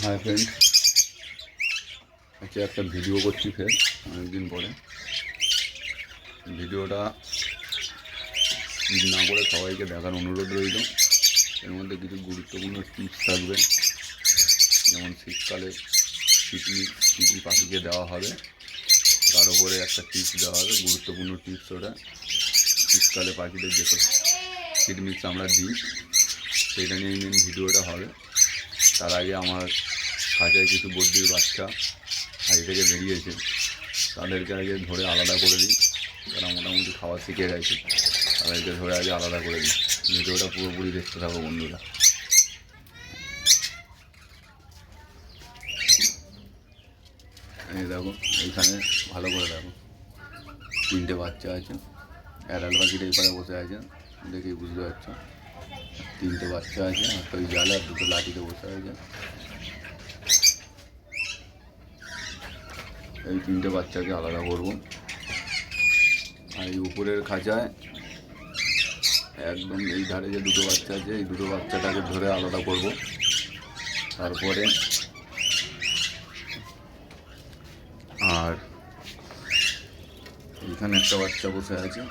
Hi friend, আজকে একটা video করছি ফের অনেকদিন পরে। ভিডিওটা না করে সবাইকে দেখার অনুরোধ রইল। এর মধ্যে কিছু গুরুত্বপূর্ণ টিপস থাকবে, যেমন শীতকালে পিকনিক কী কী পাখিকে দেওয়া হবে তার উপরে একটা টিপস দেওয়া হবে, গুরুত্বপূর্ণ টিপস। ওটা শীতকালে পাখিদের যেসব সিড মিক্স আমরা দিই সেটা নিয়ে মেন ভিডিওটা হবে। তার আগে আমার খাঁচায় কিছু বদ্রির বাচ্চা হাড়ি থেকে বেরিয়েছে, তাদেরকে আগে ধরে আলাদা করে দিই। তারা মোটামুটি খাওয়া শিখে গেছে, তাদেরকে ধরে আগে আলাদা করে দিই। ভিডিওটা পুরোপুরি দেখতে থাকো বন্ধুরা। এই দেখো, এইখানে ভালো করে দেখো, 3টে বাচ্চা আছে। অ্যাডাল্ট পাখিটা এই পারে বসে আছে, দেখেই বুঝতে পারছো। 3টে বাচ্চা আছে, একটা ওই জালে আর 2টো লাঠিতে বসে আছে। এই 3টে বাচ্চাকে আলাদা করব। আর এই উপরের খাঁচায় একদম এই ধারে যে 2টো বাচ্চা আছে, এই 2টো বাচ্চাটাকে ধরে আলাদা করব। তারপরে আর এইখানে একটা বাচ্চা বসে আছে,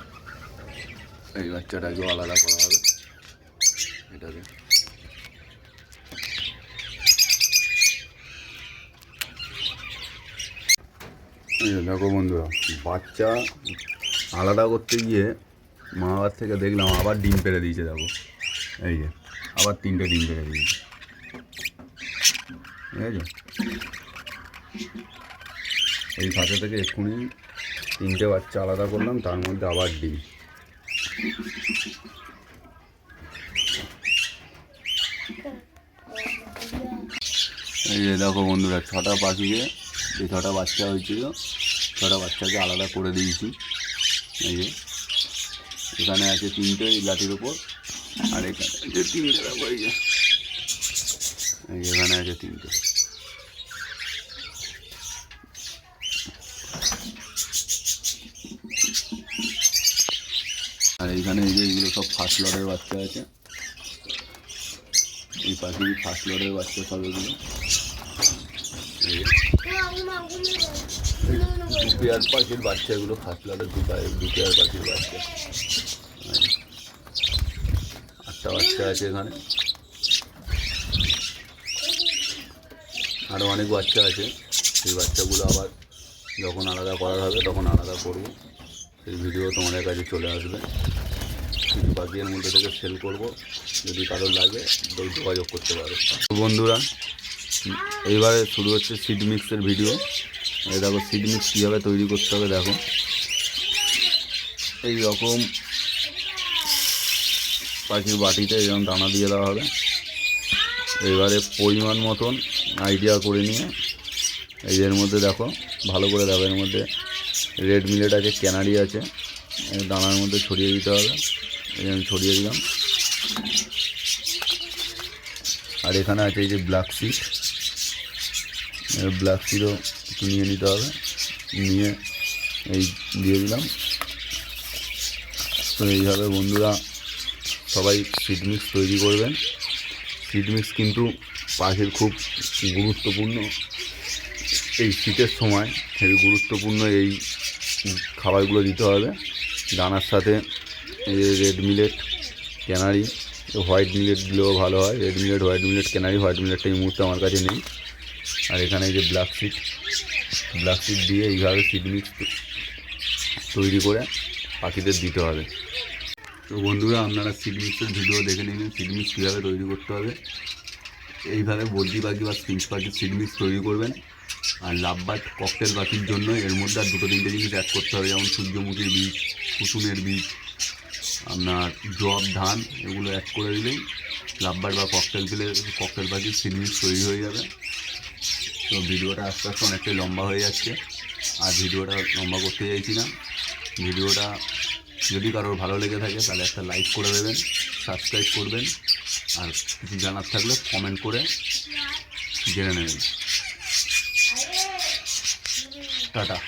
এই বাচ্চাটাকেও আলাদা করা হবে। এটাকে দেখো বন্ধুরা, বাচ্চা আলাদা করতে গিয়ে মা বাবার থেকে দেখলাম আবার ডিম পেড়ে দিয়েছে। দেখো, এই যে আবার 3টে ডিম পেড়ে দিয়েছে, ঠিক আছে? এই খাঁচা থেকে এক্ষুনি 3টে বাচ্চা আলাদা করলাম, তার মধ্যে আবার ডিম। এই যে দেখো বন্ধুরা, 6টা পাখিকে, এই 6টা বাচ্চা হয়েছিল, 6টা বাচ্চাকে আলাদা করে দিয়েছি। এই যে এখানে আছে 3টে এই লাঠির ওপর, আর এখানে আছে 3টে। দেখো এই যে এখানে আছে 3টে। আর এইখানে এই যে এইগুলো সব ফার্স্ট লটের বাচ্চা আছে। এই পাখির ফার্স্ট লটের বাচ্চা সব এগুলো। দু পেয়ার পাখির বাচ্চা এগুলো, ফার্স্ট লটের 2 পেয়ার পাখির বাচ্চা। 8টা বাচ্চা আছে এখানে, আরও অনেক বাচ্চা আছে। সেই বাচ্চাগুলো আবার যখন আলাদা করার হবে তখন আলাদা করব, সেই ভিডিও তোমাদের কাছে চলে আসবে। কিছু পাখি এর মধ্যে থেকে সেল করব, যদি কারোর লাগে তো যোগাযোগ করতে পারো। বন্ধুরা, এইবারে শুরু হচ্ছে সিড মিক্সের ভিডিও। এই দেখো সিড মিক্স কীভাবে তৈরি করতে হবে। দেখো এই রকম পাখির বাটিতে এরকম দানা দিয়ে দেওয়া হবে। এবারে পরিমাণ মতন আইডিয়া করে নিয়ে এই এর মধ্যে দেখো, ভালো করে দেখো, এর মধ্যে রেড মিলেট আছে, ক্যানারি আছে, দানার মধ্যে ছড়িয়ে দিতে হবে। এই আমি ছড়িয়ে দিলাম। আর এখানে আছে এই যে ব্ল্যাক সিড, ব্ল্যাক সিডও একটু নিয়ে নিতে হবে, নিয়ে এই দিয়ে দিলাম। তো এইভাবে বন্ধুরা সবাই সিড মিক্স তৈরি করবেন। সিড মিক্স কিন্তু পাখির খুব গুরুত্বপূর্ণ। এই শীতের সময় খুবই গুরুত্বপূর্ণ এই খাবারগুলো দিতে হবে। দানার সাথে এই red millet, canary, white millet দিলেও ভালো হয়। Red millet, white millet, canary, white মিলেটটা এই মুহূর্তে আমার কাছে নেই। আর এখানে এই যে ব্ল্যাক সিড দিয়ে এইভাবে সিড মিক্স তৈরি করে পাখিদের দিতে হবে। তো বন্ধুরা, আপনারা সিড মিক্সের ভিডিও দেখে নিন সিড মিক্স কীভাবে তৈরি করতে হবে। এইভাবে বদ্রি পাখি বা স্পিঞ্চ পাখির সিড মিক্স তৈরি করবেন। আর লাভবার্ড ককটেল পাখির জন্য এর মধ্যে আর 2-3টে জিনিস অ্যাড করতে হবে, যেমন সূর্যমুখীর বীজ, কুসুমের বীজ, আপনার জব, ধান, এগুলো অ্যাড করে দিলেই লাভবার্ড বা ককটেল পাখির সিড মিক্স তৈরি হয়ে যাবে। তো ভিডিওটা আস্তে আস্তে অনেকটাই লম্বা হয়ে যাচ্ছে, আর ভিডিওটা লম্বা করতে চাইছি না। ভিডিওটা যদি কারোর ভালো লেগে থাকে তাহলে একটা লাইক করে দেবেন, সাবস্ক্রাইব করবেন, আর কিছু জানার থাকলে কমেন্ট করে জেনে নেবেন। টাটা।